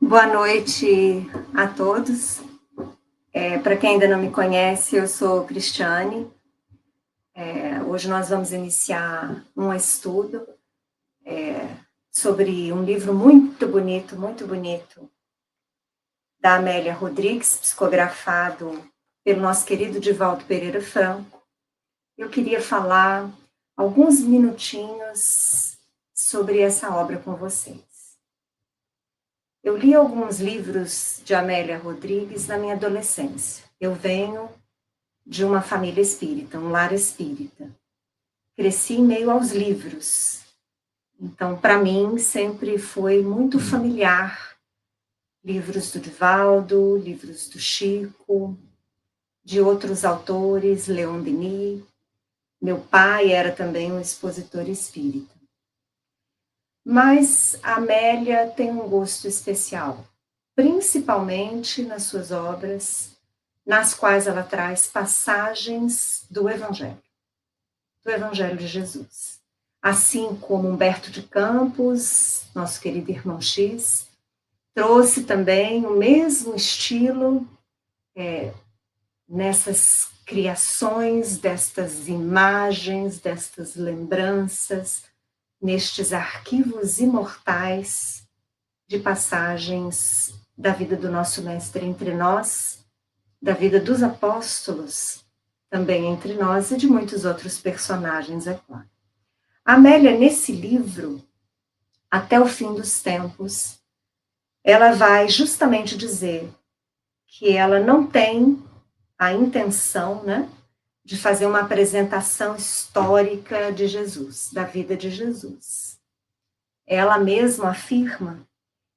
Boa noite a todos. Para quem ainda não me conhece, eu sou Cristiane. Hoje nós vamos iniciar um estudo sobre um livro muito bonito, da Amélia Rodrigues, psicografado pelo nosso querido Divaldo Pereira Franco. Eu queria falar alguns minutinhos sobre essa obra com vocês. Eu li alguns livros de Amélia Rodrigues na minha adolescência. Eu venho de uma família espírita, um lar espírita. Cresci em meio aos livros. Então, para mim, sempre foi muito familiar livros do Divaldo, livros do Chico, de outros autores, Leon Denis. Meu pai era também um expositor espírita. Mas a Amélia tem um gosto especial, principalmente nas suas obras, nas quais ela traz passagens do Evangelho de Jesus. Assim como Humberto de Campos, nosso querido irmão X, trouxe também o mesmo estilo nessas criações, destas imagens, destas lembranças, nestes arquivos imortais de passagens da vida do nosso Mestre entre nós, da vida dos apóstolos também entre nós e de muitos outros personagens, é claro. Amélia, nesse livro, Até o Fim dos Tempos, ela vai justamente dizer que ela não tem a intenção, né, de fazer uma apresentação histórica de Jesus, da vida de Jesus. Ela mesma afirma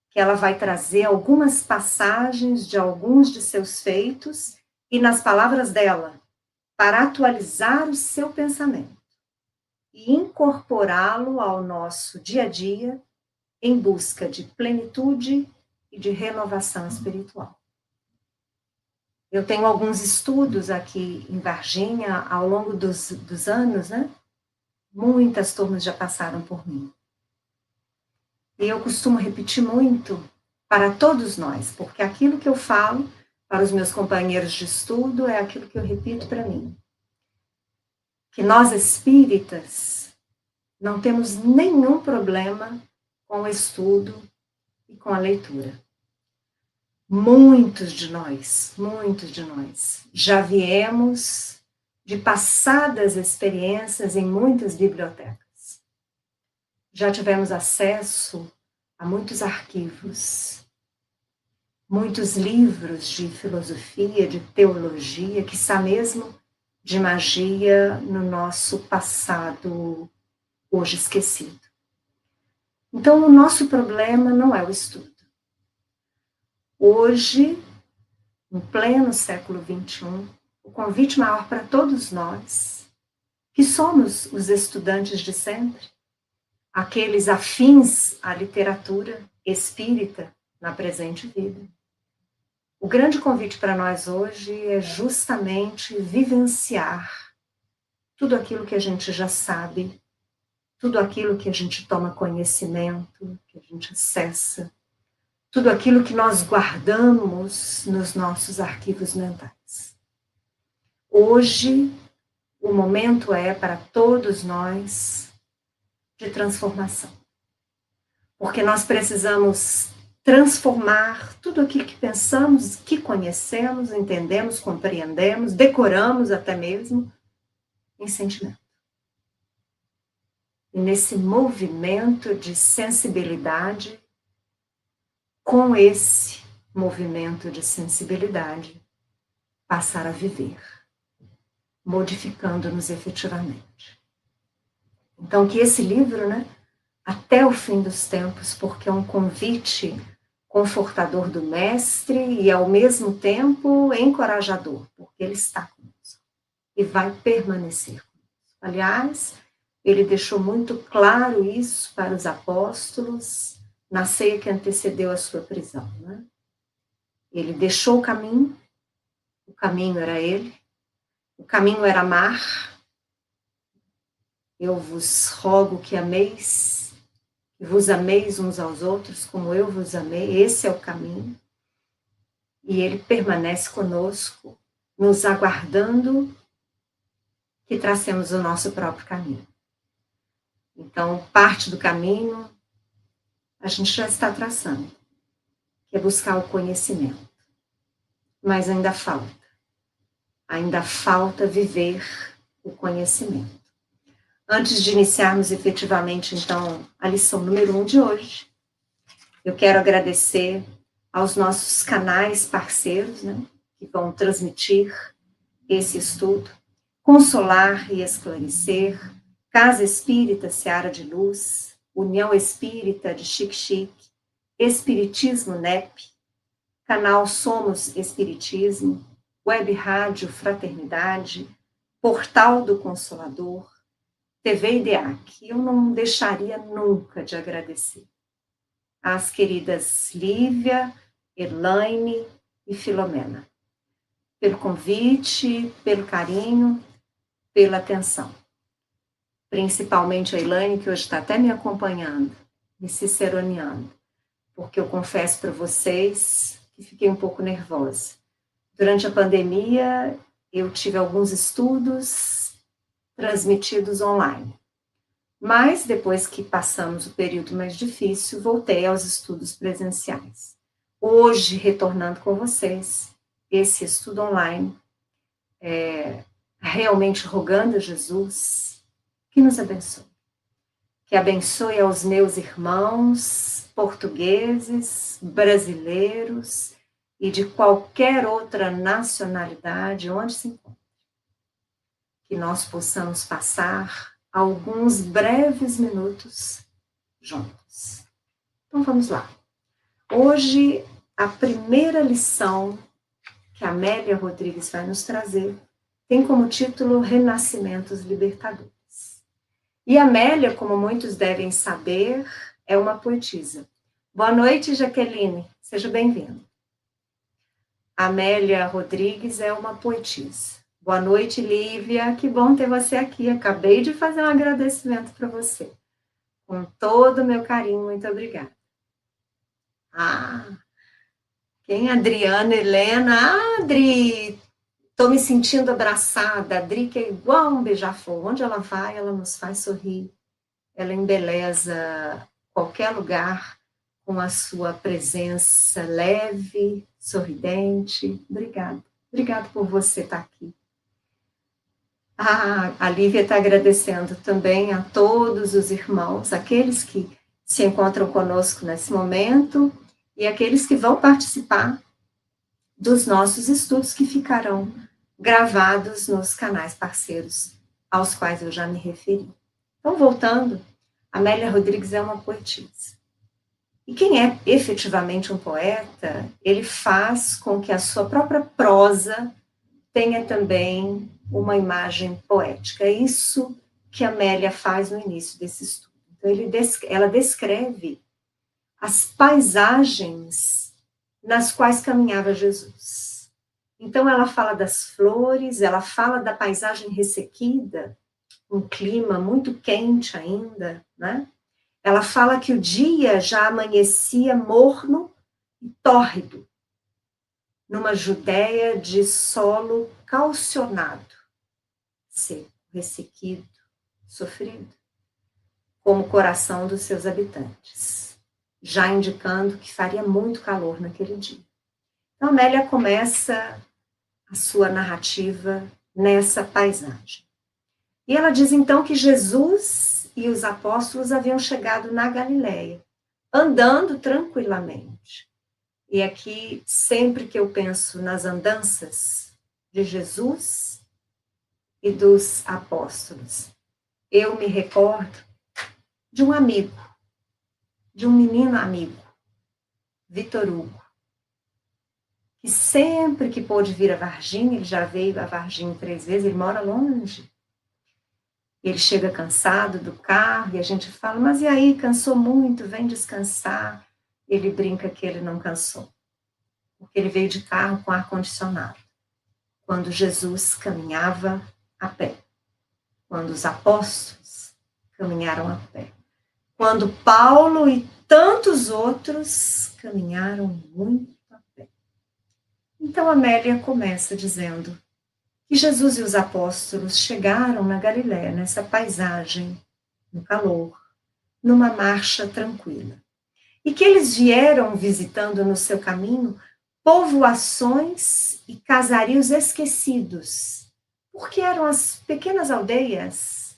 que ela vai trazer algumas passagens de alguns de seus feitos e, nas palavras dela, para atualizar o seu pensamento e incorporá-lo ao nosso dia a dia em busca de plenitude e de renovação espiritual. Eu tenho alguns estudos aqui em Varginha ao longo dos anos, né? Muitas turmas já passaram por mim. E eu costumo repetir muito para todos nós, porque aquilo que eu falo para os meus companheiros de estudo é aquilo que eu repito para mim. Que nós espíritas não temos nenhum problema com o estudo e com a leitura. Muitos de nós já viemos de passadas experiências em muitas bibliotecas. Já tivemos acesso a muitos arquivos, muitos livros de filosofia, de teologia, quiçá mesmo de magia no nosso passado hoje esquecido. Então, o nosso problema não é o estudo. Hoje, em pleno século XXI, o convite maior para todos nós, que somos os estudantes de sempre, aqueles afins à literatura espírita na presente vida. O grande convite para nós hoje é justamente vivenciar tudo aquilo que a gente já sabe, tudo aquilo que a gente toma conhecimento, que a gente acessa, tudo aquilo que nós guardamos nos nossos arquivos mentais. Hoje, o momento é para todos nós de transformação. Porque nós precisamos transformar tudo aquilo que pensamos, que conhecemos, entendemos, compreendemos, decoramos até mesmo, em sentimento. E nesse movimento de sensibilidade, com esse movimento de sensibilidade, passar a viver, modificando-nos efetivamente. Então, que esse livro, né, até o fim dos tempos, porque é um convite confortador do Mestre e, ao mesmo tempo, encorajador, porque ele está conosco e vai permanecer conosco. Aliás, ele deixou muito claro isso para os apóstolos na ceia que antecedeu a sua prisão, né? Ele deixou o caminho era ele, o caminho era amar. Eu vos rogo que ameis, vos ameis uns aos outros como eu vos amei, esse é o caminho. E ele permanece conosco, nos aguardando que tracemos o nosso próprio caminho. Então, parte do caminho a gente já está traçando, que é buscar o conhecimento. Mas ainda falta viver o conhecimento. Antes de iniciarmos efetivamente, então, a lição número 1 de hoje, eu quero agradecer aos nossos canais parceiros, né, que vão transmitir esse estudo, Consolar e Esclarecer, Casa Espírita Seara de Luz, União Espírita de Xique-Xique, Espiritismo NEP, Canal Somos Espiritismo, Web Rádio Fraternidade, Portal do Consolador, TV IDEAC. Eu não deixaria nunca de agradecer às queridas Lívia, Elaine e Filomena, pelo convite, pelo carinho, pela atenção. Principalmente a Elaine, que hoje está até me acompanhando, me ciceroneando, porque eu confesso para vocês que fiquei um pouco nervosa. Durante a pandemia, eu tive alguns estudos transmitidos online. Mas, depois que passamos o período mais difícil, voltei aos estudos presenciais. Hoje, retornando com vocês, esse estudo online, realmente rogando a Jesus que nos abençoe. Que abençoe aos meus irmãos portugueses, brasileiros e de qualquer outra nacionalidade onde se encontre. Que nós possamos passar alguns breves minutos juntos. Então vamos lá. Hoje, a primeira lição que a Amélia Rodrigues vai nos trazer tem como título Renascimentos Libertadores. E a Amélia, como muitos devem saber, é uma poetisa. Boa noite, Jaqueline. Seja bem-vinda. Amélia Rodrigues é uma poetisa. Boa noite, Lívia. Que bom ter você aqui. Acabei de fazer um agradecimento para você. Com todo o meu carinho, muito obrigada. Quem? Adriana Helena. Adri, estou me sentindo abraçada. Adri, que é igual um beija-flor. Onde ela vai, ela nos faz sorrir. Ela embeleza qualquer lugar com a sua presença leve, sorridente. Obrigada. Obrigada por você estar aqui. A Lívia está agradecendo também a todos os irmãos, aqueles que se encontram conosco nesse momento e aqueles que vão participar dos nossos estudos que ficarão gravados nos canais parceiros aos quais eu já me referi. Então, voltando, Amélia Rodrigues é uma poetisa. E quem é efetivamente um poeta, ele faz com que a sua própria prosa tenha também uma imagem poética. É isso que a Amélia faz no início desse estudo. Então, ela descreve as paisagens nas quais caminhava Jesus. Então, ela fala das flores, ela fala da paisagem ressequida, um clima muito quente ainda, né? Ela fala que o dia já amanhecia morno e tórrido, numa Judéia de solo calcionado, seco, ressequido, sofrido, como o coração dos seus habitantes, já indicando que faria muito calor naquele dia. Então, Amélia começa a sua narrativa nessa paisagem. E ela diz, então, que Jesus e os apóstolos haviam chegado na Galileia, andando tranquilamente. E aqui, sempre que eu penso nas andanças de Jesus e dos apóstolos, eu me recordo de um amigo, de um menino amigo, Vitor Hugo, que sempre que pôde vir a Varginha, ele já veio a Varginha 3 vezes, ele mora longe. Ele chega cansado do carro e a gente fala, mas e aí, cansou muito, vem descansar. Ele brinca que ele não cansou, porque ele veio de carro com ar-condicionado, quando Jesus caminhava a pé, quando os apóstolos caminharam a pé, quando Paulo e tantos outros caminharam muito a pé. Então Amélia começa dizendo que Jesus e os apóstolos chegaram na Galiléia, nessa paisagem, no calor, numa marcha tranquila. E que eles vieram visitando no seu caminho povoações e casarios esquecidos, porque eram as pequenas aldeias,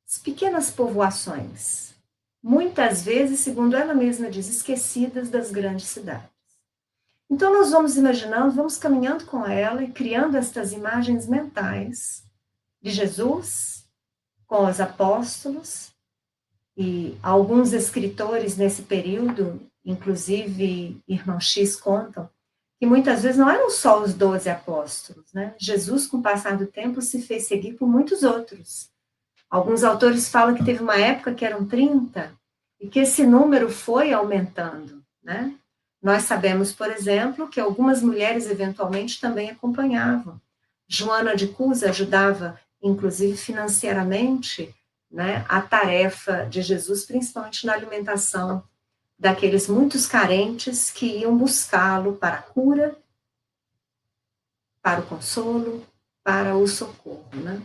as pequenas povoações, muitas vezes, segundo ela mesma diz, esquecidas das grandes cidades. Então nós vamos imaginando, vamos caminhando com ela e criando estas imagens mentais de Jesus com os apóstolos, e alguns escritores nesse período, inclusive Irmão X, contam que muitas vezes não eram só os 12 apóstolos, né? Jesus, com o passar do tempo, se fez seguir por muitos outros. Alguns autores falam que teve uma época que eram 30 e que esse número foi aumentando, né? Nós sabemos, por exemplo, que algumas mulheres eventualmente também acompanhavam. Joana de Cusa ajudava, inclusive financeiramente, né, a tarefa de Jesus, principalmente na alimentação daqueles muitos carentes que iam buscá-lo para a cura, para o consolo, para o socorro, né?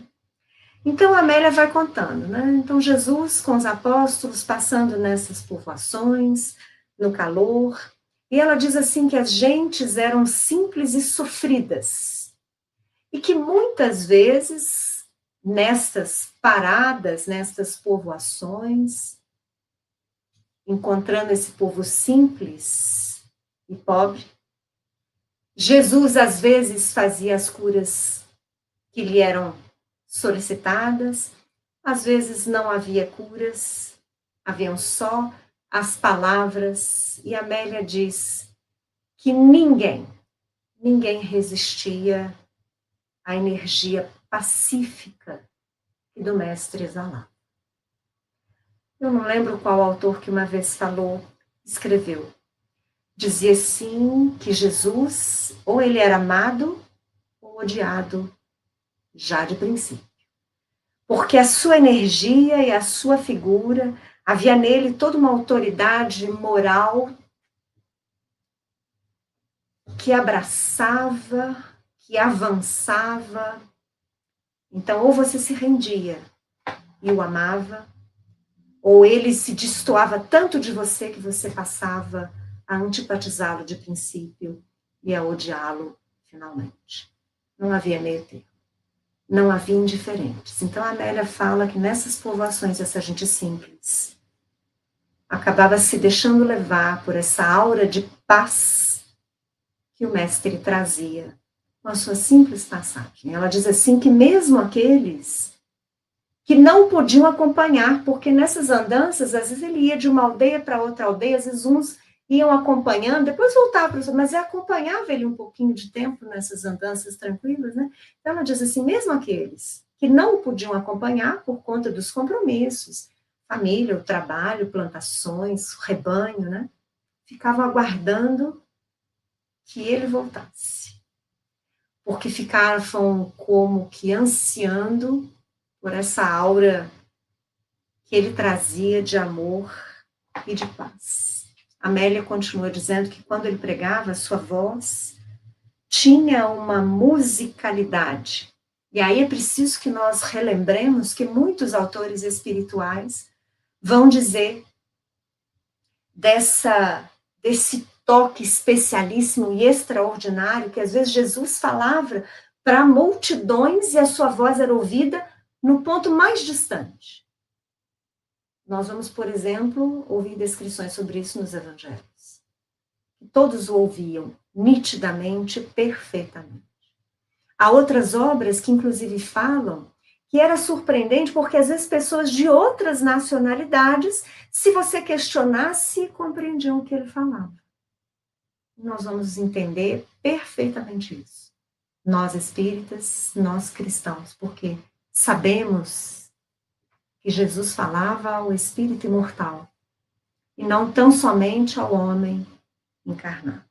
Então a Amélia vai contando, né? Então Jesus com os apóstolos passando nessas povoações, no calor, e ela diz assim que as gentes eram simples e sofridas, e que muitas vezes nestas paradas, nestas povoações, encontrando esse povo simples e pobre, Jesus às vezes fazia as curas que lhe eram solicitadas, às vezes não havia curas, haviam só as palavras, e Amélia diz que ninguém resistia à energia pacífica que do mestre exalava. Eu não lembro qual autor que uma vez falou, escreveu. Dizia assim que Jesus, ou ele era amado ou odiado já de princípio. Porque a sua energia e a sua figura, havia nele toda uma autoridade moral que abraçava, que avançava. Então, ou você se rendia e o amava, ou ele se destoava tanto de você que você passava a antipatizá-lo de princípio e a odiá-lo finalmente. Não havia meio termo. Não havia indiferentes. Então a Amélia fala que nessas povoações, essa gente simples acabava se deixando levar por essa aura de paz que o mestre trazia com a sua simples passagem. Ela diz assim que mesmo aqueles que não podiam acompanhar, porque nessas andanças, às vezes ele ia de uma aldeia para outra aldeia, às vezes uns iam acompanhando, depois voltava para os outros, mas acompanhava ele um pouquinho de tempo nessas andanças tranquilas, né? Então ela diz assim, mesmo aqueles que não podiam acompanhar por conta dos compromissos, família, o trabalho, plantações, rebanho, né? Ficavam aguardando que ele voltasse. Porque ficavam como que ansiando por essa aura que ele trazia de amor e de paz. Amélia continua dizendo que quando ele pregava, sua voz tinha uma musicalidade. E aí é preciso que nós relembremos que muitos autores espirituais vão dizer desse toque especialíssimo e extraordinário que às vezes Jesus falava para multidões e a sua voz era ouvida no ponto mais distante. Nós vamos, por exemplo, ouvir descrições sobre isso nos evangelhos. Todos o ouviam nitidamente, perfeitamente. Há outras obras que inclusive falam que era surpreendente porque às vezes pessoas de outras nacionalidades, se você questionasse, compreendiam o que ele falava. Nós vamos entender perfeitamente isso. Nós espíritas, nós cristãos, porque sabemos que Jesus falava ao espírito imortal e não tão somente ao homem encarnado.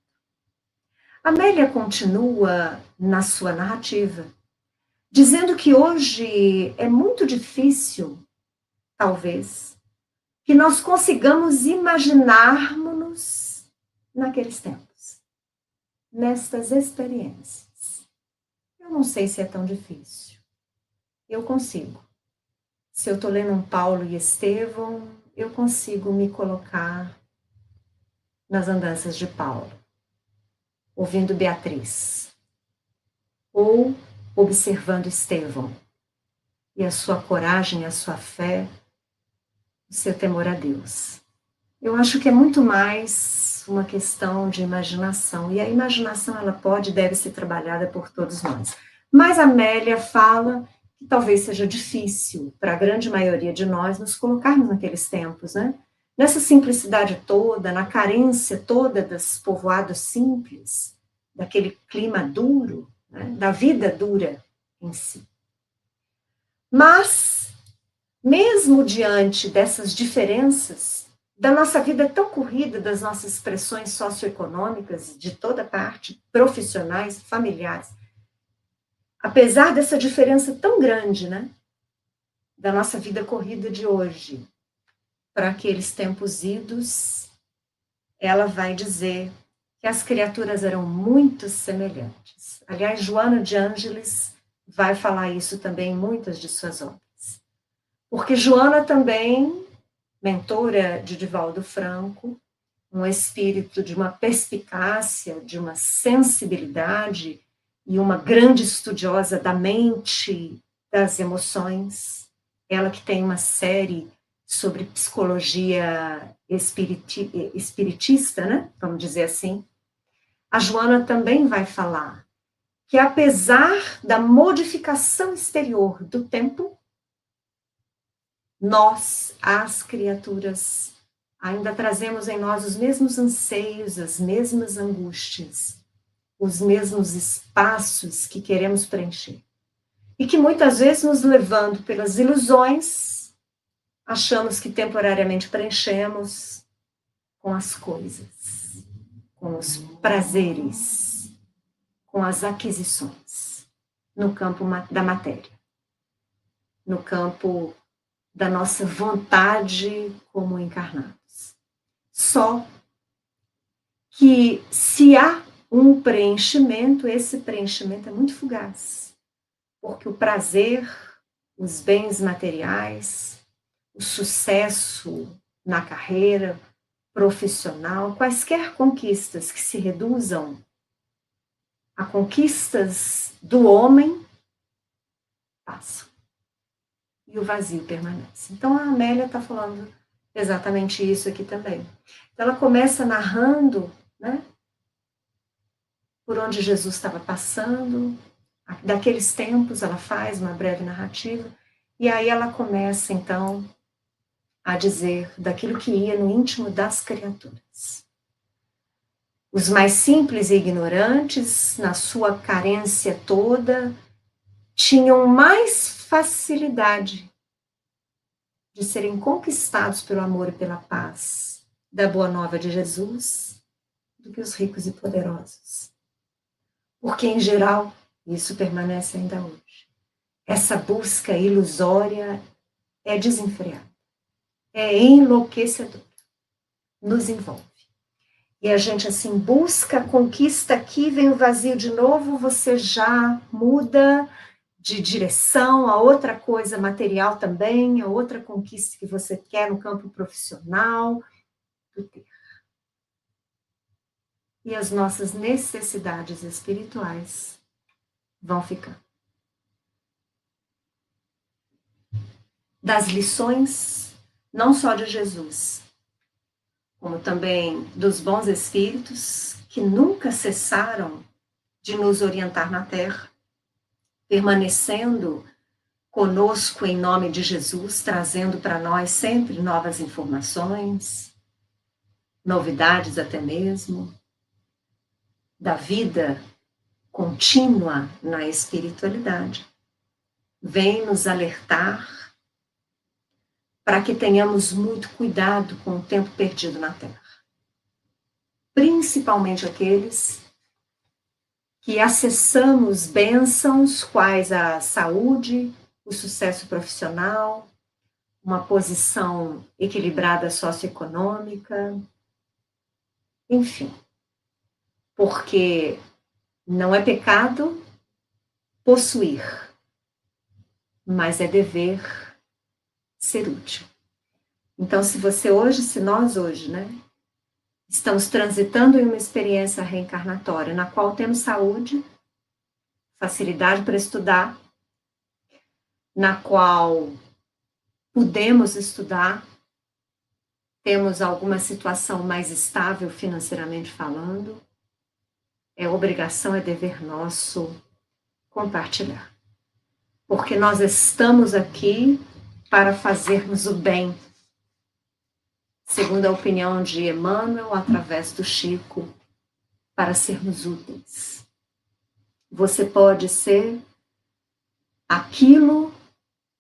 Amélia continua na sua narrativa, dizendo que hoje é muito difícil, talvez, que nós consigamos imaginarmos-nos naqueles tempos, nestas experiências. Eu não sei se é tão difícil. Eu consigo. Se eu estou lendo um Paulo e Estevão, eu consigo me colocar nas andanças de Paulo, ouvindo Beatriz, ou observando Estevão, e a sua coragem, a sua fé, o seu temor a Deus. Eu acho que é muito mais uma questão de imaginação, e a imaginação ela pode e deve ser trabalhada por todos nós. Mas a Amélia fala que talvez seja difícil para a grande maioria de nós nos colocarmos naqueles tempos, né? Nessa simplicidade toda, na carência toda dos povoados simples, daquele clima duro, né? Da vida dura em si. Mas, mesmo diante dessas diferenças, da nossa vida tão corrida, das nossas pressões socioeconômicas, de toda parte, profissionais, familiares, apesar dessa diferença tão grande, né, da nossa vida corrida de hoje, para aqueles tempos idos, ela vai dizer que as criaturas eram muito semelhantes. Aliás, Joana de Ângeles vai falar isso também em muitas de suas obras. Porque Joana também, mentora de Divaldo Franco, um espírito de uma perspicácia, de uma sensibilidade e uma grande estudiosa da mente, das emoções. Ela que tem uma série sobre psicologia espiritista, né? Vamos dizer assim. A Joana também vai falar que apesar da modificação exterior do tempo, nós, as criaturas, ainda trazemos em nós os mesmos anseios, as mesmas angústias, os mesmos espaços que queremos preencher. E que muitas vezes, nos levando pelas ilusões, achamos que temporariamente preenchemos com as coisas, com os prazeres, com as aquisições, no campo da matéria, no campo da nossa vontade como encarnados. Só que se há um preenchimento, esse preenchimento é muito fugaz, porque o prazer, os bens materiais, o sucesso na carreira profissional, quaisquer conquistas que se reduzam a conquistas do homem, passam. E o vazio permanece. Então a Amélia está falando exatamente isso aqui também. Então, ela começa narrando, né, por onde Jesus estava passando, daqueles tempos, ela faz uma breve narrativa, e aí ela começa então a dizer daquilo que ia no íntimo das criaturas. Os mais simples e ignorantes, na sua carência toda, tinham mais facilidade de serem conquistados pelo amor e pela paz da boa nova de Jesus do que os ricos e poderosos. Porque, em geral, isso permanece ainda hoje. Essa busca ilusória é desenfreada, é enlouquecedora, nos envolve. E a gente, assim, busca, conquista aqui, vem o vazio de novo, você já muda de direção a outra coisa material também, a outra conquista que você quer no campo profissional, do ter. E as nossas necessidades espirituais vão ficar. Das lições, não só de Jesus, como também dos bons espíritos, que nunca cessaram de nos orientar na Terra, permanecendo conosco em nome de Jesus, trazendo para nós sempre novas informações, novidades até mesmo, da vida contínua na espiritualidade. Vem nos alertar para que tenhamos muito cuidado com o tempo perdido na Terra. Principalmente aqueles que acessamos bênçãos quais a saúde, o sucesso profissional, uma posição equilibrada socioeconômica, enfim. Porque não é pecado possuir, mas é dever ser útil. Então, se nós hoje, né, estamos transitando em uma experiência reencarnatória na qual temos saúde, facilidade para estudar, na qual podemos estudar, temos alguma situação mais estável financeiramente falando, é obrigação, é dever nosso compartilhar. Porque nós estamos aqui para fazermos o bem, segundo a opinião de Emmanuel, através do Chico, para sermos úteis. Você pode ser aquilo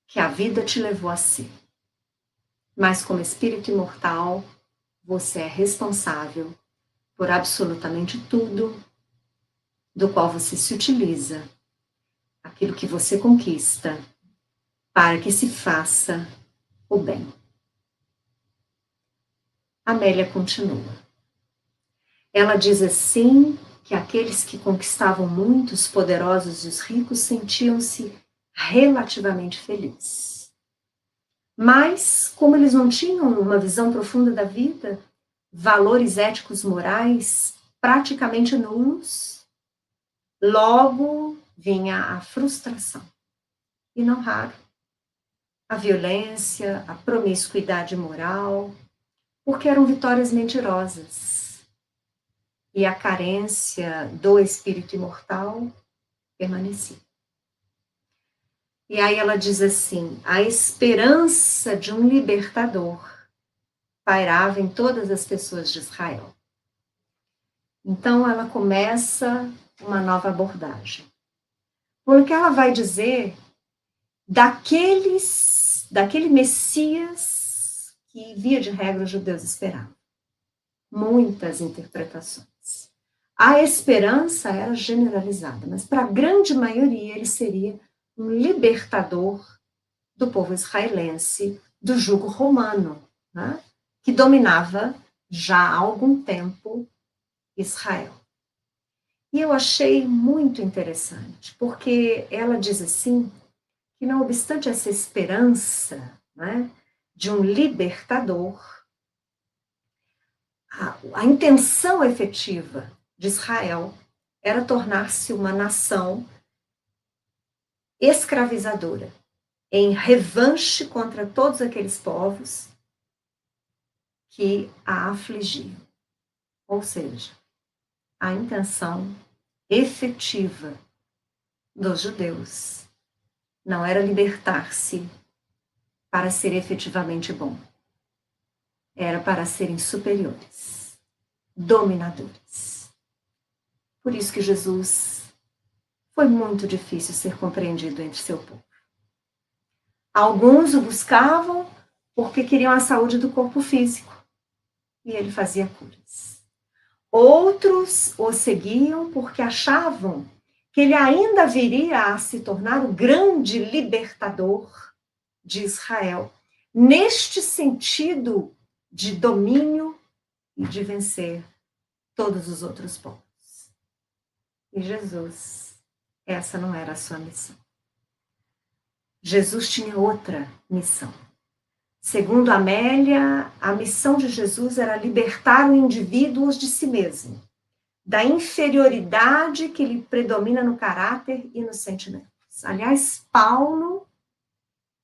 que a vida te levou a ser. Mas como espírito imortal, você é responsável por absolutamente tudo do qual você se utiliza, aquilo que você conquista, para que se faça o bem. Amélia continua. Ela diz assim que aqueles que conquistavam muito, os poderosos e os ricos, sentiam-se relativamente felizes. Mas, como eles não tinham uma visão profunda da vida, valores éticos morais praticamente nulos, logo vinha a frustração. E não raro, a violência, a promiscuidade moral, porque eram vitórias mentirosas. E a carência do espírito imortal permanecia. E aí ela diz assim, a esperança de um libertador pairava em todas as pessoas de Israel. Então ela começa uma nova abordagem. Porque ela vai dizer daquele Messias que, via de regra, os judeus esperavam. Muitas interpretações. A esperança era generalizada, mas para a grande maioria ele seria um libertador do povo israelense do jugo romano, né, que dominava já há algum tempo Israel. E eu achei muito interessante, porque ela diz assim, que não obstante essa esperança, né, de um libertador, a intenção efetiva de Israel era tornar-se uma nação escravizadora, em revanche contra todos aqueles povos que a afligiam. Ou seja, a intenção efetiva dos judeus não era libertar-se para ser efetivamente bom, era para serem superiores, dominadores. Por isso que Jesus foi muito difícil ser compreendido entre seu povo. Alguns o buscavam porque queriam a saúde do corpo físico, e ele fazia curas. Outros o seguiam porque achavam que ele ainda viria a se tornar o grande libertador de Israel, neste sentido de domínio e de vencer todos os outros povos. E Jesus, essa não era a sua missão. Jesus tinha outra missão. Segundo Amélia, a missão de Jesus era libertar o indivíduo de si mesmo, da inferioridade que lhe predomina no caráter e nos sentimentos. Aliás, Paulo,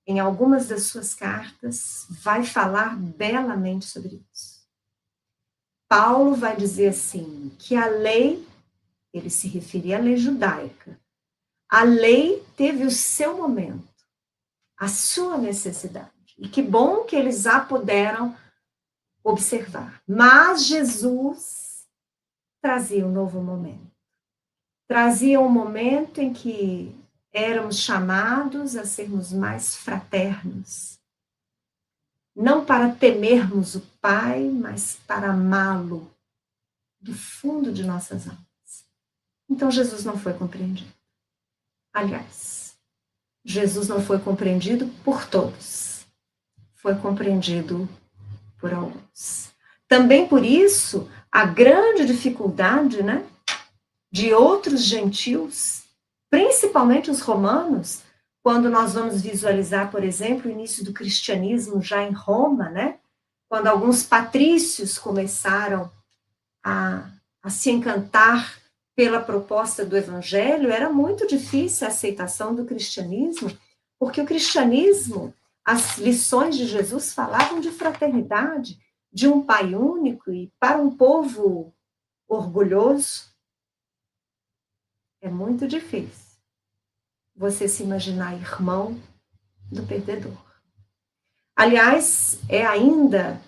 em algumas das suas cartas, vai falar belamente sobre isso. Paulo vai dizer assim, que a lei, ele se referia à lei judaica, a lei teve o seu momento, a sua necessidade. E que bom que eles a puderam observar. Mas Jesus trazia um novo momento. Trazia um momento em que éramos chamados a sermos mais fraternos. Não para temermos o Pai, mas para amá-lo do fundo de nossas almas. Então Jesus não foi compreendido. Aliás, Jesus não foi compreendido por todos. foi compreendido por alguns. Também por isso, a grande dificuldade, né, de outros gentios, principalmente os romanos, quando nós vamos visualizar, por exemplo, o início do cristianismo já em Roma, né, quando alguns patrícios começaram a se encantar pela proposta do evangelho, era muito difícil a aceitação do cristianismo, porque o cristianismo, as lições de Jesus falavam de fraternidade, de um pai único, e para um povo orgulhoso, é muito difícil você se imaginar irmão do perdedor. Aliás, é ainda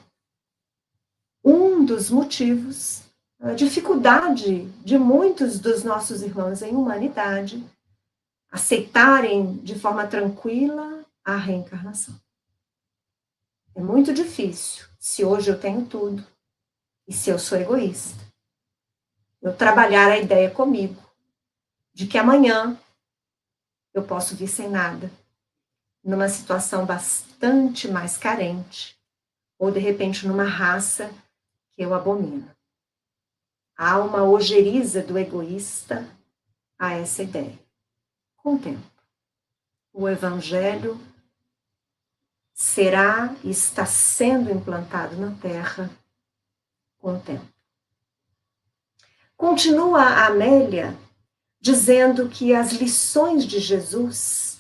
um dos motivos, a dificuldade de muitos dos nossos irmãos em humanidade aceitarem de forma tranquila a reencarnação. É muito difícil, se hoje eu tenho tudo, e se eu sou egoísta, eu trabalhar a ideia comigo, de que amanhã eu posso vir sem nada, numa situação bastante mais carente, ou de repente numa raça que eu abomino. Há uma ojeriza do egoísta a essa ideia. Com o tempo, o evangelho será e está sendo implantado na Terra com o tempo. Continua a Amélia dizendo que as lições de Jesus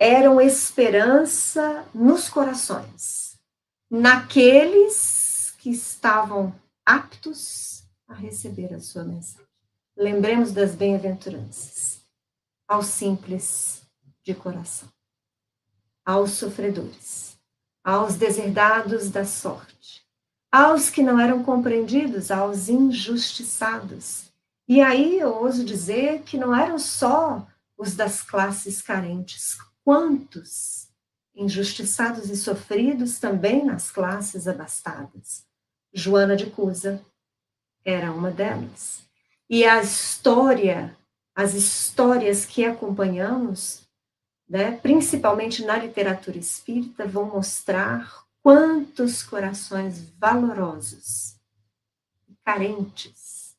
eram esperança nos corações, naqueles que estavam aptos a receber a sua mensagem. Lembremos das bem-aventuranças, aos simples de coração, aos sofredores, aos deserdados da sorte, aos que não eram compreendidos, aos injustiçados. E aí eu ouso dizer que não eram só os das classes carentes, quantos injustiçados e sofridos também nas classes abastadas. Joana de Cusa era uma delas. E a história, as histórias que acompanhamos, né, principalmente na literatura espírita, vão mostrar quantos corações valorosos, carentes,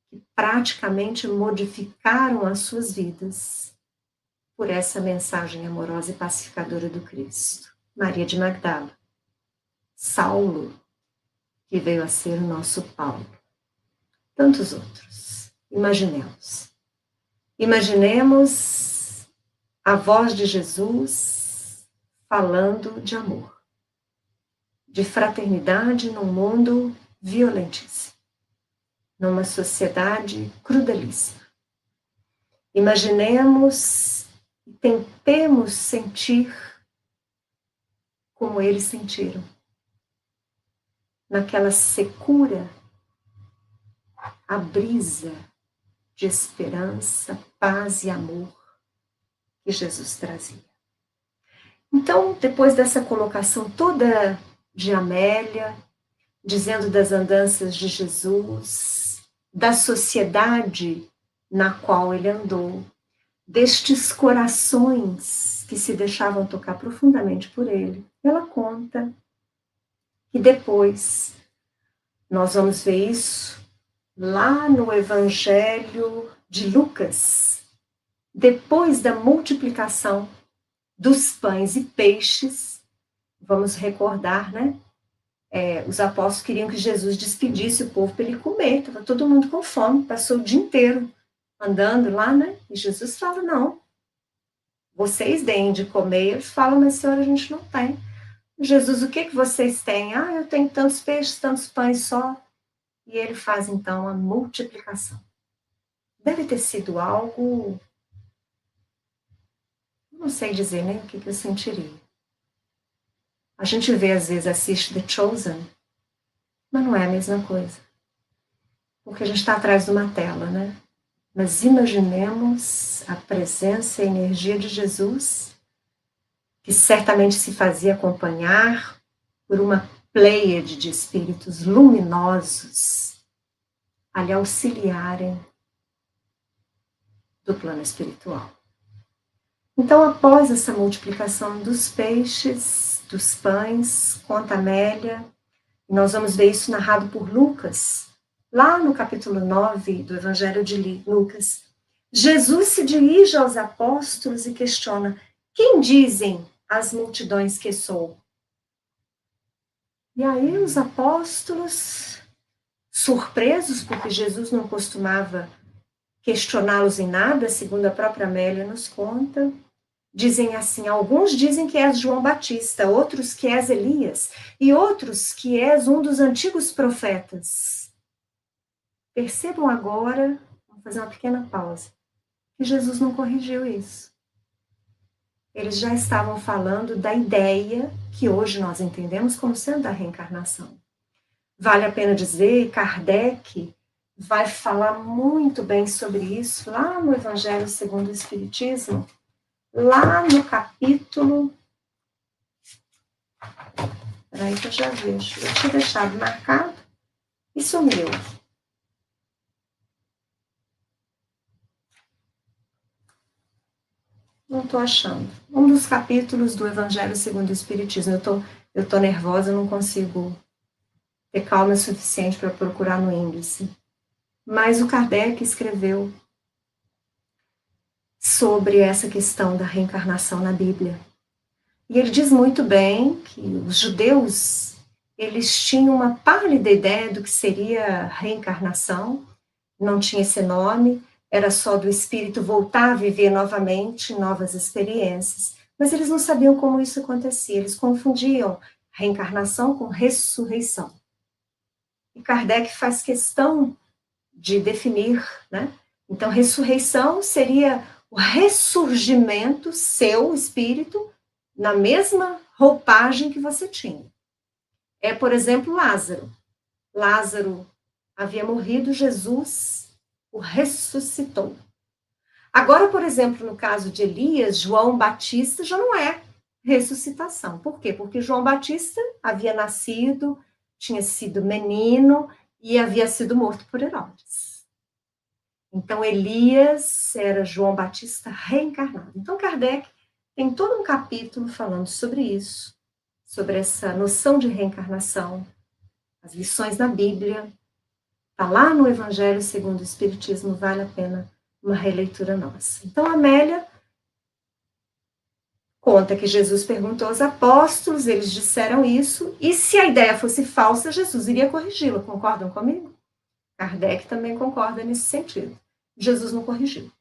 que praticamente modificaram as suas vidas por essa mensagem amorosa e pacificadora do Cristo. Maria de Magdala, Saulo, que veio a ser o nosso Paulo, tantos outros. Imaginemos. Imaginemos a voz de Jesus falando de amor, de fraternidade num mundo violentíssimo, numa sociedade crudelíssima. Imaginemos e tentemos sentir como eles sentiram, naquela secura, a brisa de esperança, paz e amor que Jesus trazia. Então, depois dessa colocação toda de Amélia, dizendo das andanças de Jesus, da sociedade na qual ele andou, destes corações que se deixavam tocar profundamente por ele, ela conta que depois nós vamos ver isso lá no Evangelho de Lucas, depois da multiplicação dos pães e peixes, vamos recordar, né? Os apóstolos queriam que Jesus despedisse o povo para ele comer, estava todo mundo com fome, passou o dia inteiro andando lá, né? E Jesus fala, não, vocês deem de comer. Eles falam, mas senhora, a gente não tem. Jesus, o que vocês têm? Ah, eu tenho tantos peixes, tantos pães só. E ele faz, então, a multiplicação. Deve ter sido algo, não sei dizer nem o que eu sentiria. A gente vê, às vezes, assiste The Chosen, mas não é a mesma coisa. Porque a gente está atrás de uma tela, né? Mas imaginemos a presença e a energia de Jesus, que certamente se fazia acompanhar por uma pleiade de espíritos luminosos a lhe auxiliarem do plano espiritual. Então, após essa multiplicação dos peixes, dos pães, conta Amélia, e nós vamos ver isso narrado por Lucas, lá no capítulo 9 do Evangelho de Lucas. Jesus se dirige aos apóstolos e questiona: quem dizem as multidões que sou? E aí os apóstolos, surpresos, porque Jesus não costumava questioná-los em nada, segundo a própria Amélia nos conta, dizem assim: alguns dizem que és João Batista, outros que és Elias, e outros que és um dos antigos profetas. Percebam agora, vamos fazer uma pequena pausa, que Jesus não corrigiu isso. Eles já estavam falando da ideia que hoje nós entendemos como sendo a reencarnação. Vale a pena dizer, Kardec vai falar muito bem sobre isso lá no Evangelho segundo o Espiritismo, lá no capítulo... Peraí que eu já vejo. Eu tinha deixado marcado e sumiu. Não estou achando. Um dos capítulos do Evangelho segundo o Espiritismo. Eu estou nervosa, não consigo ter calma suficiente para procurar no índice. Mas o Kardec escreveu sobre essa questão da reencarnação na Bíblia. E ele diz muito bem que os judeus, eles tinham uma pálida ideia do que seria reencarnação, não tinha esse nome, era só do espírito voltar a viver novamente novas experiências. Mas eles não sabiam como isso acontecia, eles confundiam reencarnação com ressurreição. E Kardec faz questão de definir, né? Então, ressurreição seria o ressurgimento, seu espírito, na mesma roupagem que você tinha. É, por exemplo, Lázaro. Lázaro havia morrido, Jesus o ressuscitou. Agora, por exemplo, no caso de Elias, João Batista já não é ressuscitação. Por quê? Porque João Batista havia nascido, tinha sido menino e havia sido morto por Herodes. Então, Elias era João Batista reencarnado. Então, Kardec tem todo um capítulo falando sobre isso, sobre essa noção de reencarnação, as lições da Bíblia. Está lá no Evangelho segundo o Espiritismo, vale a pena uma releitura nossa. Então, Amélia conta que Jesus perguntou aos apóstolos, eles disseram isso, e se a ideia fosse falsa, Jesus iria corrigi-la. Concordam comigo? Kardec também concorda nesse sentido. Jesus não corrigiu.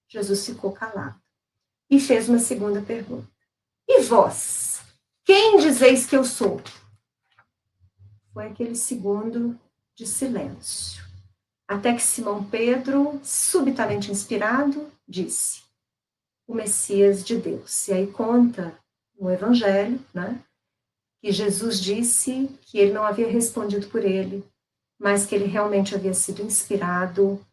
Jesus ficou calado. E fez uma segunda pergunta. E vós? Quem dizeis que eu sou? Foi aquele segundo de silêncio. Até que Simão Pedro, subitamente inspirado, disse: o Messias de Deus. E aí conta no Evangelho, né, que Jesus disse que ele não havia respondido por ele, mas que ele realmente havia sido inspirado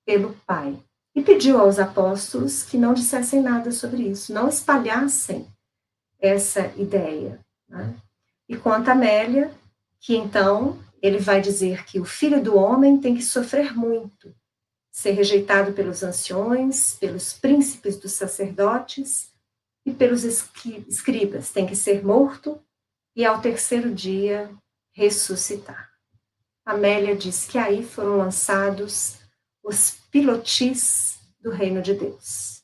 pelo Pai. E pediu aos apóstolos que não dissessem nada sobre isso, não espalhassem essa ideia. Né? E conta Amélia que então ele vai dizer que o Filho do Homem tem que sofrer muito, ser rejeitado pelos anciões, pelos príncipes dos sacerdotes e pelos escribas, tem que ser morto e ao terceiro dia ressuscitar. Amélia diz que aí foram lançados os pilotis do reino de Deus.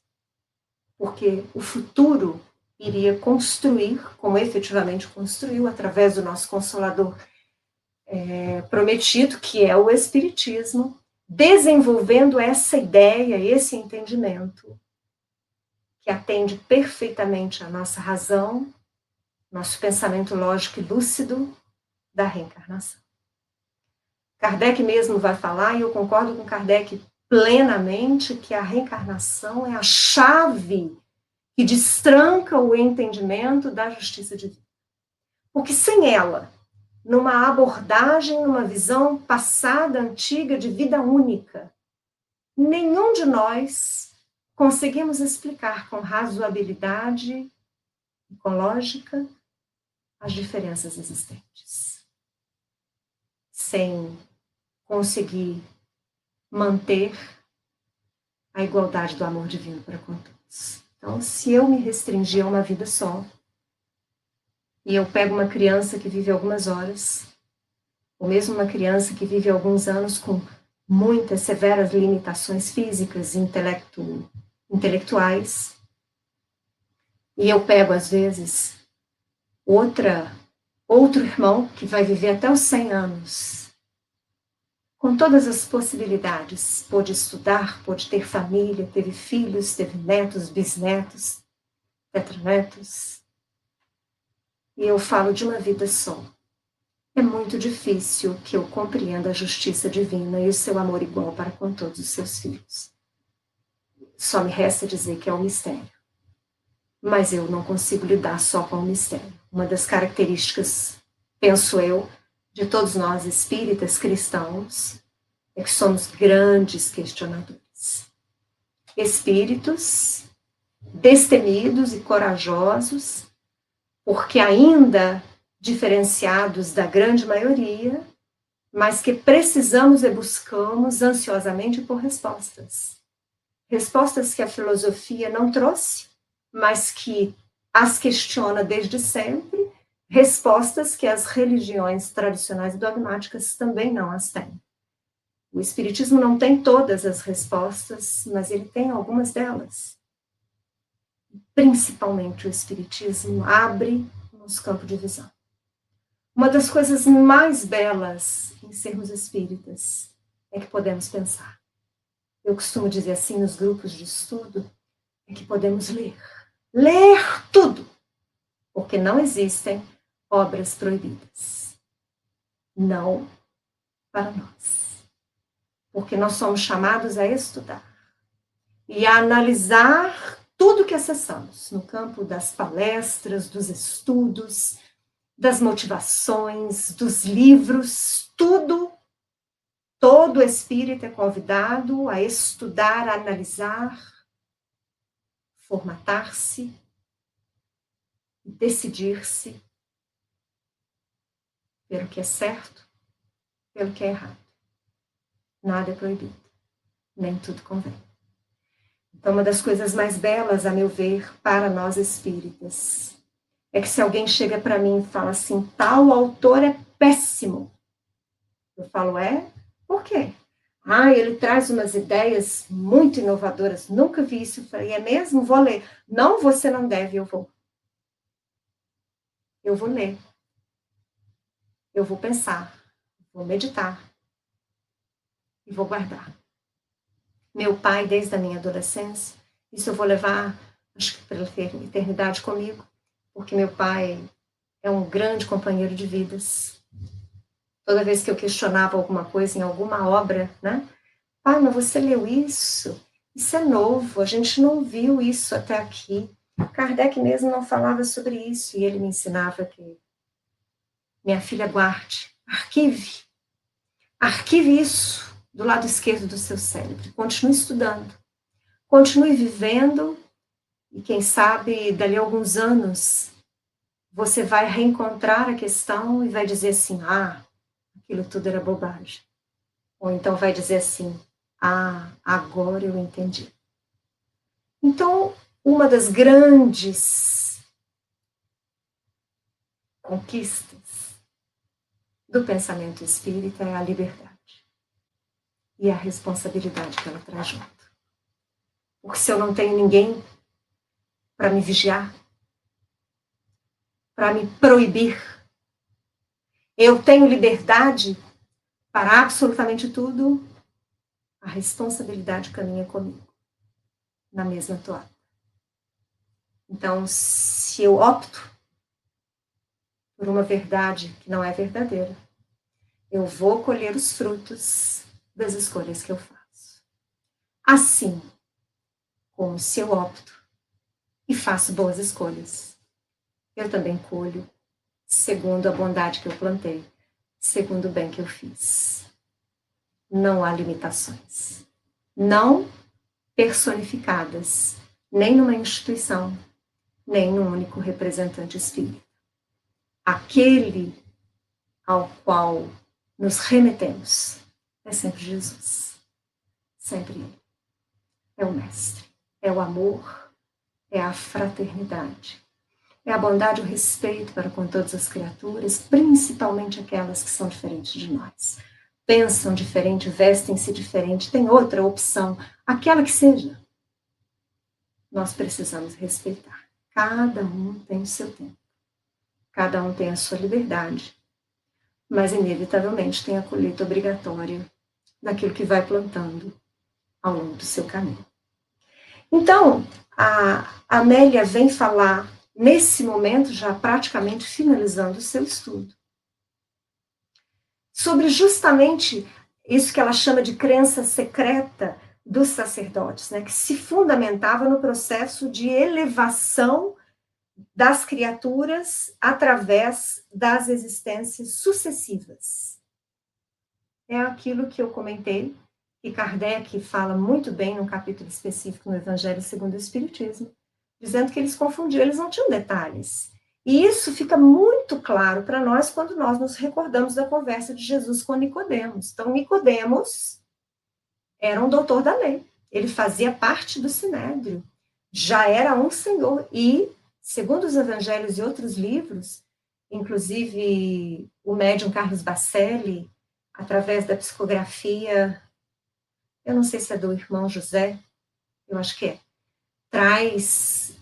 Porque o futuro iria construir, como efetivamente construiu, através do nosso Consolador prometido, que é o Espiritismo, desenvolvendo essa ideia, esse entendimento, que atende perfeitamente à nossa razão, nosso pensamento lógico e lúcido da reencarnação. Kardec mesmo vai falar, e eu concordo com Kardec plenamente, que a reencarnação é a chave que destranca o entendimento da justiça divina. Porque sem ela, numa abordagem, numa visão passada, antiga, de vida única, nenhum de nós conseguimos explicar com razoabilidade e com lógica as diferenças existentes. Sem conseguir manter a igualdade do amor divino para com todos. Então, se eu me restringir a uma vida só, e eu pego uma criança que vive algumas horas, ou mesmo uma criança que vive alguns anos com muitas severas limitações físicas e intelectuais, e eu pego, às vezes, outro irmão que vai viver até os 100 anos, com todas as possibilidades, pôde estudar, pôde ter família, teve filhos, teve netos, bisnetos, tetranetos, e eu falo de uma vida só. É muito difícil que eu compreenda a justiça divina e o seu amor igual para com todos os seus filhos. Só me resta dizer que é um mistério. Mas eu não consigo lidar só com o mistério. Uma das características, penso eu, de todos nós espíritas cristãos, é que somos grandes questionadores. Espíritos destemidos e corajosos, porque ainda diferenciados da grande maioria, mas que precisamos e buscamos ansiosamente por respostas. Respostas que a filosofia não trouxe, mas que as questiona desde sempre, respostas que as religiões tradicionais e dogmáticas também não as têm. O Espiritismo não tem todas as respostas, mas ele tem algumas delas. Principalmente o Espiritismo abre nos campos de visão. Uma das coisas mais belas em sermos espíritas é que podemos pensar. Eu costumo dizer assim nos grupos de estudo, é que podemos ler. Ler tudo, porque não existem obras proibidas. Não para nós. Porque nós somos chamados a estudar e a analisar tudo que acessamos no campo das palestras, dos estudos, das motivações, dos livros, tudo. Todo espírito é convidado a estudar, a analisar, formatar-se, decidir-se pelo que é certo, pelo que é errado. Nada é proibido, nem tudo convém. Então, uma das coisas mais belas, a meu ver, para nós espíritas, é que se alguém chega para mim e fala assim, tal autor é péssimo, eu falo, por quê? Ele traz umas ideias muito inovadoras, nunca vi isso. Eu falei, é mesmo? Vou ler. Não, você não deve, eu vou. Eu vou ler. Eu vou pensar, vou meditar e vou guardar. Meu pai, desde a minha adolescência, isso eu vou levar, acho que pela eternidade comigo, porque meu pai é um grande companheiro de vidas. Toda vez que eu questionava alguma coisa em alguma obra, né? Pai, mas você leu isso? Isso é novo, a gente não viu isso até aqui. Kardec mesmo não falava sobre isso, e ele me ensinava que, minha filha, guarde, arquive isso do lado esquerdo do seu cérebro, continue estudando, continue vivendo, e quem sabe, dali a alguns anos, você vai reencontrar a questão e vai dizer assim, aquilo tudo era bobagem. Ou então vai dizer assim, agora eu entendi. Então, uma das grandes conquistas do pensamento espírita é a liberdade e a responsabilidade que ela traz junto. Porque se eu não tenho ninguém para me vigiar, para me proibir, eu tenho liberdade para absolutamente tudo, a responsabilidade caminha comigo, na mesma toada. Então, se eu opto por uma verdade que não é verdadeira, eu vou colher os frutos das escolhas que eu faço. Assim como se eu opto e faço boas escolhas, eu também colho segundo a bondade que eu plantei, segundo o bem que eu fiz. Não há limitações. Não personificadas, nem numa instituição, nem num único representante espírita. Aquele ao qual nos remetemos é sempre Jesus. Sempre Ele. É o Mestre. É o amor, é a fraternidade. É a bondade e o respeito para com todas as criaturas, principalmente aquelas que são diferentes de nós. Pensam diferente, vestem-se diferente, tem outra opção, aquela que seja. Nós precisamos respeitar. Cada um tem o seu tempo. Cada um tem a sua liberdade. Mas, inevitavelmente, tem a colheita obrigatória daquilo que vai plantando ao longo do seu caminho. Então, a Amélia vem falar, nesse momento, já praticamente finalizando o seu estudo, sobre justamente isso que ela chama de crença secreta dos sacerdotes, né, que se fundamentava no processo de elevação das criaturas através das existências sucessivas. É aquilo que eu comentei, que Kardec fala muito bem num capítulo específico no Evangelho segundo o Espiritismo, dizendo que eles confundiam, eles não tinham detalhes. E isso fica muito claro para nós quando nós nos recordamos da conversa de Jesus com Nicodemos. Então, Nicodemos era um doutor da lei, ele fazia parte do Sinédrio, já era um senhor, e, segundo os evangelhos e outros livros, inclusive o médium Carlos Bacelli, através da psicografia, eu não sei se é do irmão José, eu acho que é, traz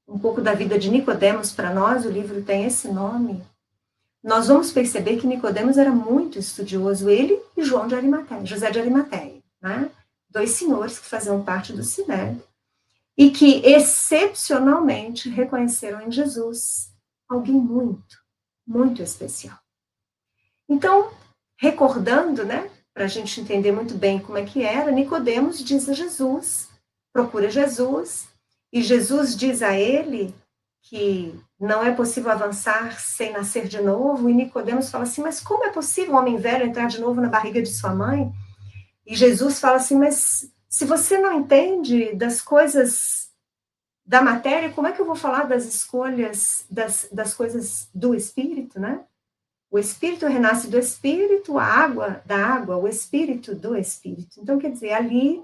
um pouco da vida de Nicodemos para nós, o livro tem esse nome. Nós vamos perceber que Nicodemos era muito estudioso, ele e João de Arimateia, José de Arimateia, né? Dois senhores que faziam parte do Sinédrio e que excepcionalmente reconheceram em Jesus alguém muito, muito especial. Então, recordando, né, para a gente entender muito bem como é que era, Nicodemos diz a Jesus, procura Jesus, e Jesus diz a ele que não é possível avançar sem nascer de novo, e Nicodemos fala assim, mas como é possível um homem velho entrar de novo na barriga de sua mãe? E Jesus fala assim, mas se você não entende das coisas da matéria, como é que eu vou falar das escolhas, das coisas do Espírito, né? O Espírito renasce do Espírito, a água da água, o Espírito do Espírito. Então, quer dizer, ali,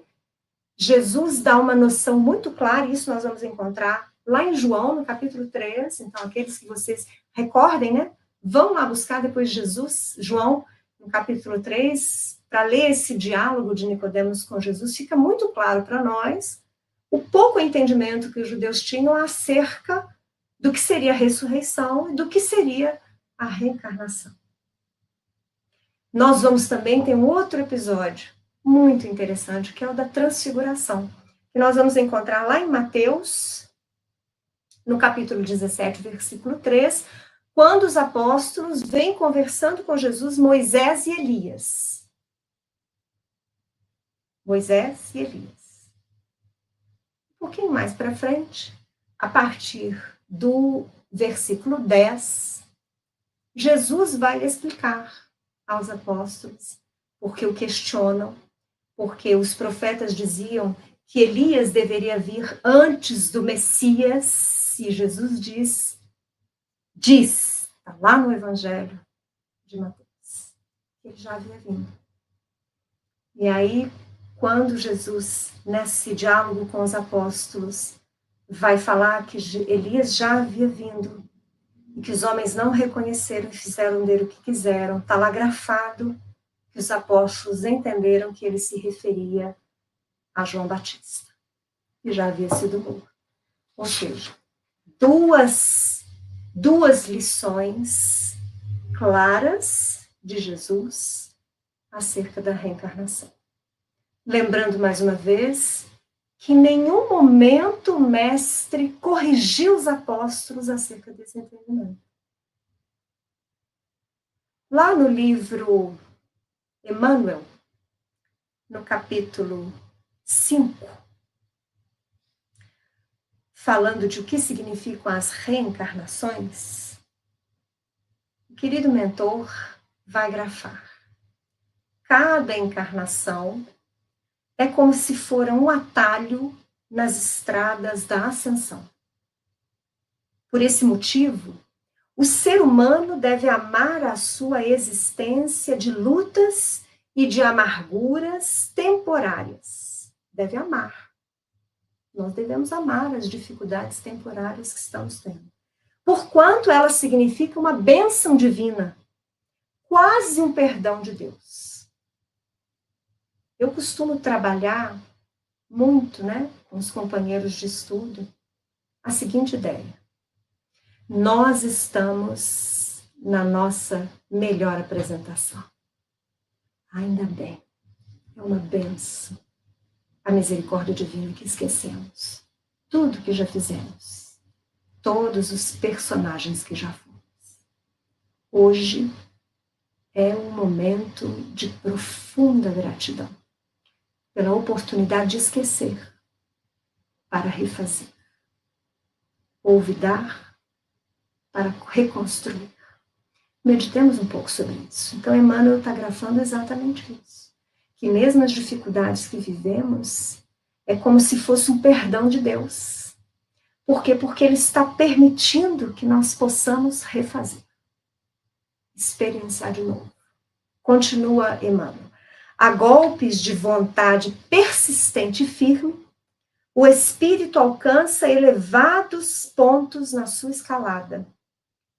Jesus dá uma noção muito clara, e isso nós vamos encontrar lá em João, no capítulo 3, então aqueles que vocês recordem, né? Vão lá buscar depois Jesus, João, no capítulo 3, para ler esse diálogo de Nicodemos com Jesus, fica muito claro para nós o pouco entendimento que os judeus tinham acerca do que seria a ressurreição e do que seria a reencarnação. Nós vamos também ter um outro episódio muito interessante, que é o da transfiguração, que nós vamos encontrar lá em Mateus, no capítulo 17, versículo 3, quando os apóstolos vêm conversando com Jesus, Moisés e Elias. Moisés e Elias. Um pouquinho mais para frente, a partir do versículo 10, Jesus vai explicar aos apóstolos porque o questionam, porque os profetas diziam que Elias deveria vir antes do Messias, e Jesus diz, está lá no Evangelho de Mateus, que ele já havia vindo. E aí, quando Jesus, nesse diálogo com os apóstolos, vai falar que Elias já havia vindo, e que os homens não reconheceram e fizeram dele o que quiseram, está lá grafado que os apóstolos entenderam que ele se referia a João Batista, que já havia sido morto. Ou seja, duas lições claras de Jesus acerca da reencarnação. Lembrando mais uma vez que em nenhum momento o mestre corrigiu os apóstolos acerca desse entendimento. Lá no livro Emmanuel, no capítulo 5, falando de o que significam as reencarnações, o querido mentor vai grafar. Cada encarnação é como se fora um atalho nas estradas da ascensão. Por esse motivo, o ser humano deve amar a sua existência de lutas e de amarguras temporárias. Deve amar. Nós devemos amar as dificuldades temporárias que estamos tendo. Porquanto elas significam uma bênção divina, quase um perdão de Deus. Eu costumo trabalhar muito, com os companheiros de estudo, a seguinte ideia: nós estamos na nossa melhor apresentação. Ainda bem, é uma bênção a misericórdia divina que esquecemos. Tudo que já fizemos, todos os personagens que já fomos. Hoje é um momento de profunda gratidão pela oportunidade de esquecer para refazer, olvidar para reconstruir. Meditemos um pouco sobre isso. Então, Emmanuel está grafando exatamente isso. Que mesmo as dificuldades que vivemos, é como se fosse um perdão de Deus. Por quê? Porque Ele está permitindo que nós possamos refazer, experienciar de novo. Continua Emmanuel. A golpes de vontade persistente e firme, o espírito alcança elevados pontos na sua escalada,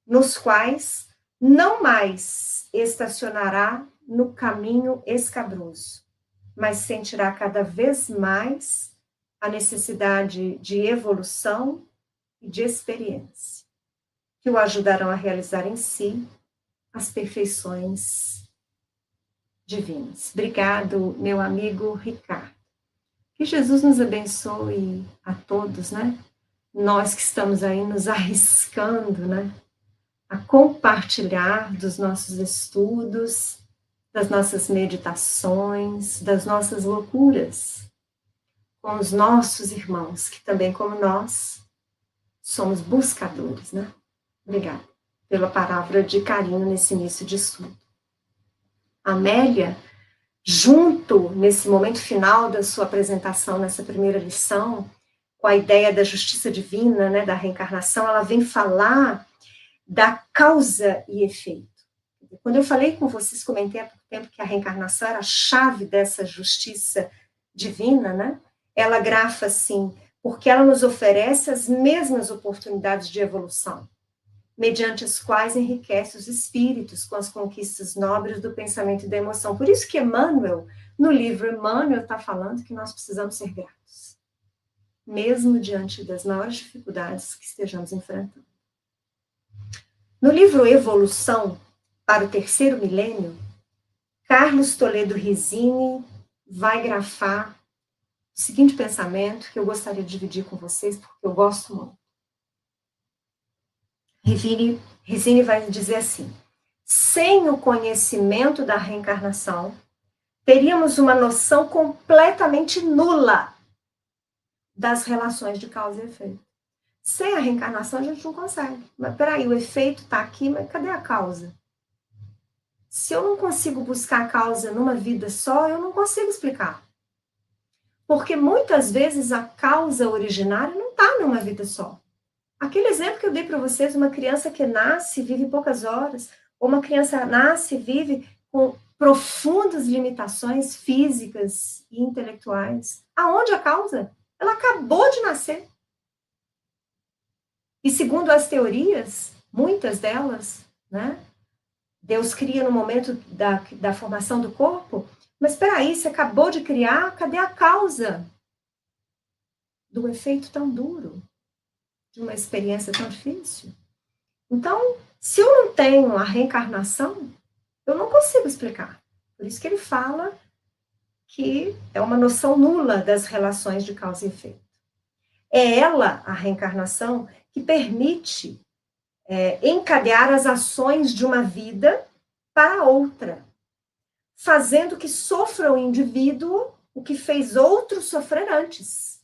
nos quais não mais estacionará no caminho escabroso, mas sentirá cada vez mais a necessidade de evolução e de experiência, que o ajudarão a realizar em si as perfeições divinas. Obrigado, meu amigo Ricardo. Que Jesus nos abençoe a todos, Nós que estamos aí nos arriscando, a compartilhar dos nossos estudos, das nossas meditações, das nossas loucuras, com os nossos irmãos, que também, como nós, somos buscadores, Obrigada pela palavra de carinho nesse início de estudo. Amélia, junto nesse momento final da sua apresentação, nessa primeira lição, com a ideia da justiça divina, da reencarnação, ela vem falar da causa e efeito. Quando eu falei com vocês, comentei há pouco tempo que a reencarnação era a chave dessa justiça divina, ela grafa assim, porque ela nos oferece as mesmas oportunidades de evolução, mediante as quais enriquece os espíritos com as conquistas nobres do pensamento e da emoção. Por isso que Emmanuel, no livro Emmanuel, está falando que nós precisamos ser gratos, mesmo diante das maiores dificuldades que estejamos enfrentando. No livro Evolução, para o Terceiro Milênio, Carlos Toledo Rizzini vai grafar o seguinte pensamento que eu gostaria de dividir com vocês, porque eu gosto muito. Rizzini vai dizer assim: sem o conhecimento da reencarnação, teríamos uma noção completamente nula das relações de causa e efeito. Sem a reencarnação, a gente não consegue. Mas peraí, o efeito está aqui, mas cadê a causa? Se eu não consigo buscar a causa numa vida só, eu não consigo explicar. Porque muitas vezes a causa originária não está numa vida só. Aquele exemplo que eu dei para vocês, uma criança que nasce e vive poucas horas, ou uma criança nasce e vive com profundas limitações físicas e intelectuais. Aonde a causa? Ela acabou de nascer. E segundo as teorias, muitas delas, Deus cria no momento da formação do corpo, mas espera aí, você acabou de criar, cadê a causa do efeito tão duro, de uma experiência tão difícil? Então, se eu não tenho a reencarnação, eu não consigo explicar. Por isso que ele fala que é uma noção nula das relações de causa e efeito. É ela, a reencarnação, que permite encadear as ações de uma vida para outra, fazendo que sofra o indivíduo o que fez outro sofrer antes.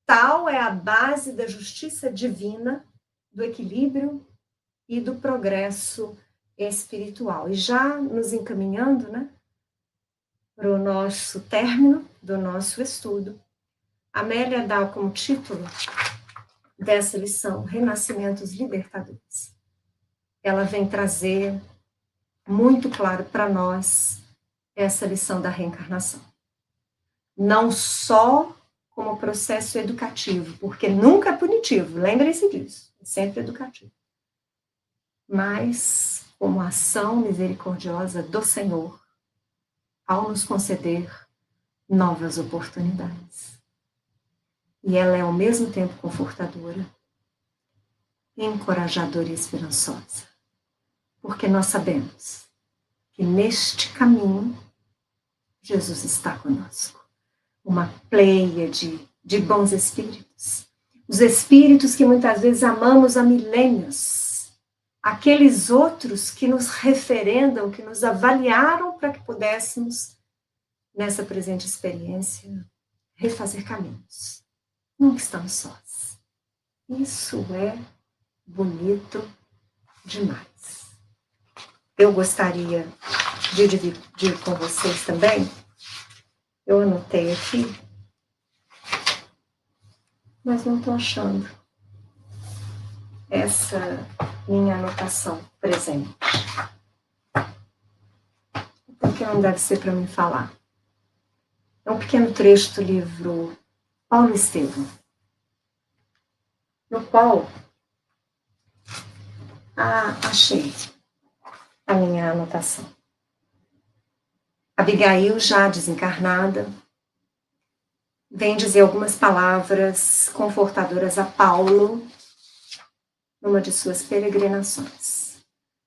Tal é a base da justiça divina, do equilíbrio e do progresso espiritual. E já nos encaminhando, para o nosso término do nosso estudo, Amélia dá como título dessa lição Renascimentos Libertadores. Ela vem trazer muito claro para nós essa lição da reencarnação. Não só como processo educativo, porque nunca é punitivo, lembrem-se disso, é sempre educativo. Mas como ação misericordiosa do Senhor, ao nos conceder novas oportunidades. E ela é ao mesmo tempo confortadora, encorajadora e esperançosa, porque nós sabemos que neste caminho Jesus está conosco. Uma pleiade de bons espíritos. Os espíritos que muitas vezes amamos há milênios. Aqueles outros que nos referendam, que nos avaliaram para que pudéssemos, nessa presente experiência, refazer caminhos. Nunca estamos sós. Isso é bonito demais. Eu gostaria de dividir com vocês também. Eu anotei aqui, mas não estou achando essa minha anotação presente. Porque não deve ser para mim falar. É um pequeno trecho do livro Paulo Estevam, no qual achei a minha anotação. Abigail, já desencarnada, vem dizer algumas palavras confortadoras a Paulo numa de suas peregrinações.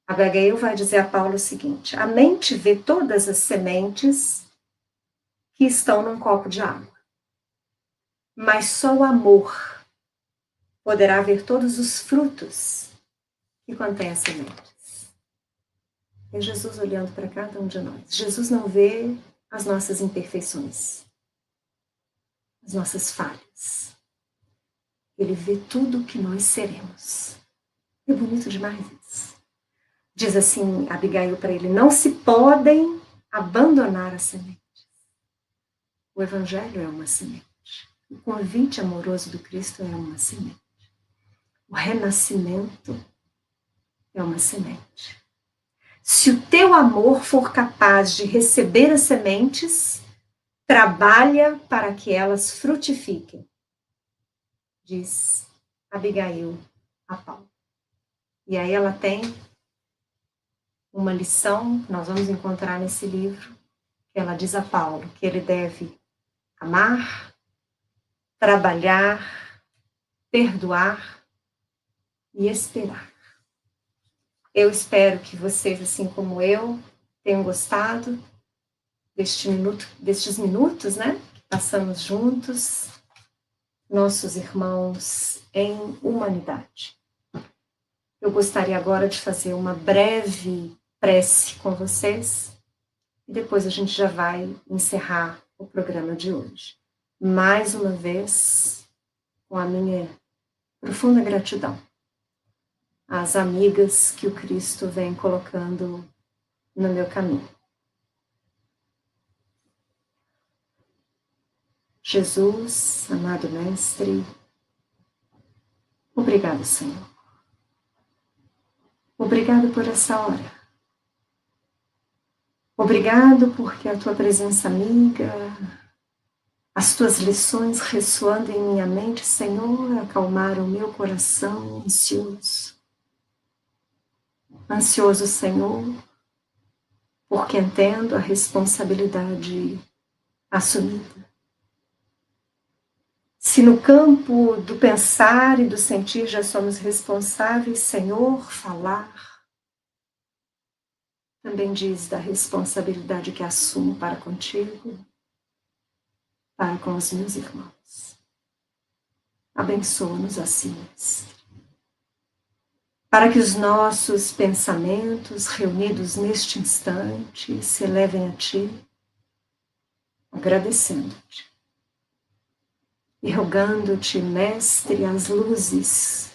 Abigail vai dizer a Paulo o seguinte: a mente vê todas as sementes que estão num copo de água, mas só o amor poderá ver todos os frutos que contém as sementes. É Jesus olhando para cada um de nós. Jesus não vê as nossas imperfeições, as nossas falhas. Ele vê tudo o que nós seremos. É bonito demais isso. Diz assim Abigail para ele: não se podem abandonar as sementes. O Evangelho é uma semente. O convite amoroso do Cristo é uma semente. O renascimento é uma semente. Se o teu amor for capaz de receber as sementes, trabalha para que elas frutifiquem, diz Abigail a Paulo. E aí ela tem uma lição que nós vamos encontrar nesse livro, que ela diz a Paulo que ele deve amar, trabalhar, perdoar e esperar. Eu espero que vocês, assim como eu, tenham gostado destes minutos, né? Que passamos juntos, nossos irmãos em humanidade. Eu gostaria agora de fazer uma breve prece com vocês e depois a gente já vai encerrar o programa de hoje. Mais uma vez, com a minha profunda gratidão às amigas que o Cristo vem colocando no meu caminho. Jesus, amado Mestre, obrigado, Senhor. Obrigado por essa hora. Obrigado porque a tua presença amiga, as tuas lições ressoando em minha mente, Senhor, acalmaram meu coração ansioso. Ansioso, Senhor, porque entendo a responsabilidade assumida. Se no campo do pensar e do sentir já somos responsáveis, Senhor, falar, também diz da responsabilidade que assumo para contigo, para com os meus irmãos. Abençoa-nos assim, Mestre, para que os nossos pensamentos reunidos neste instante se elevem a Ti, agradecendo-Te e rogando-Te, Mestre, as luzes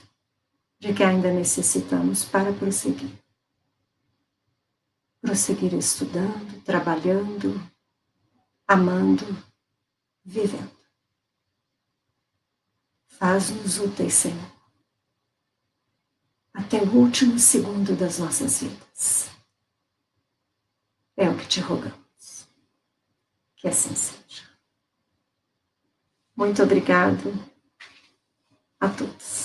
de que ainda necessitamos para prosseguir. Prosseguir estudando, trabalhando, amando, vivendo. Faz-nos úteis, Senhor, até o último segundo das nossas vidas. É o que te rogamos. Que assim seja. Muito obrigado a todos.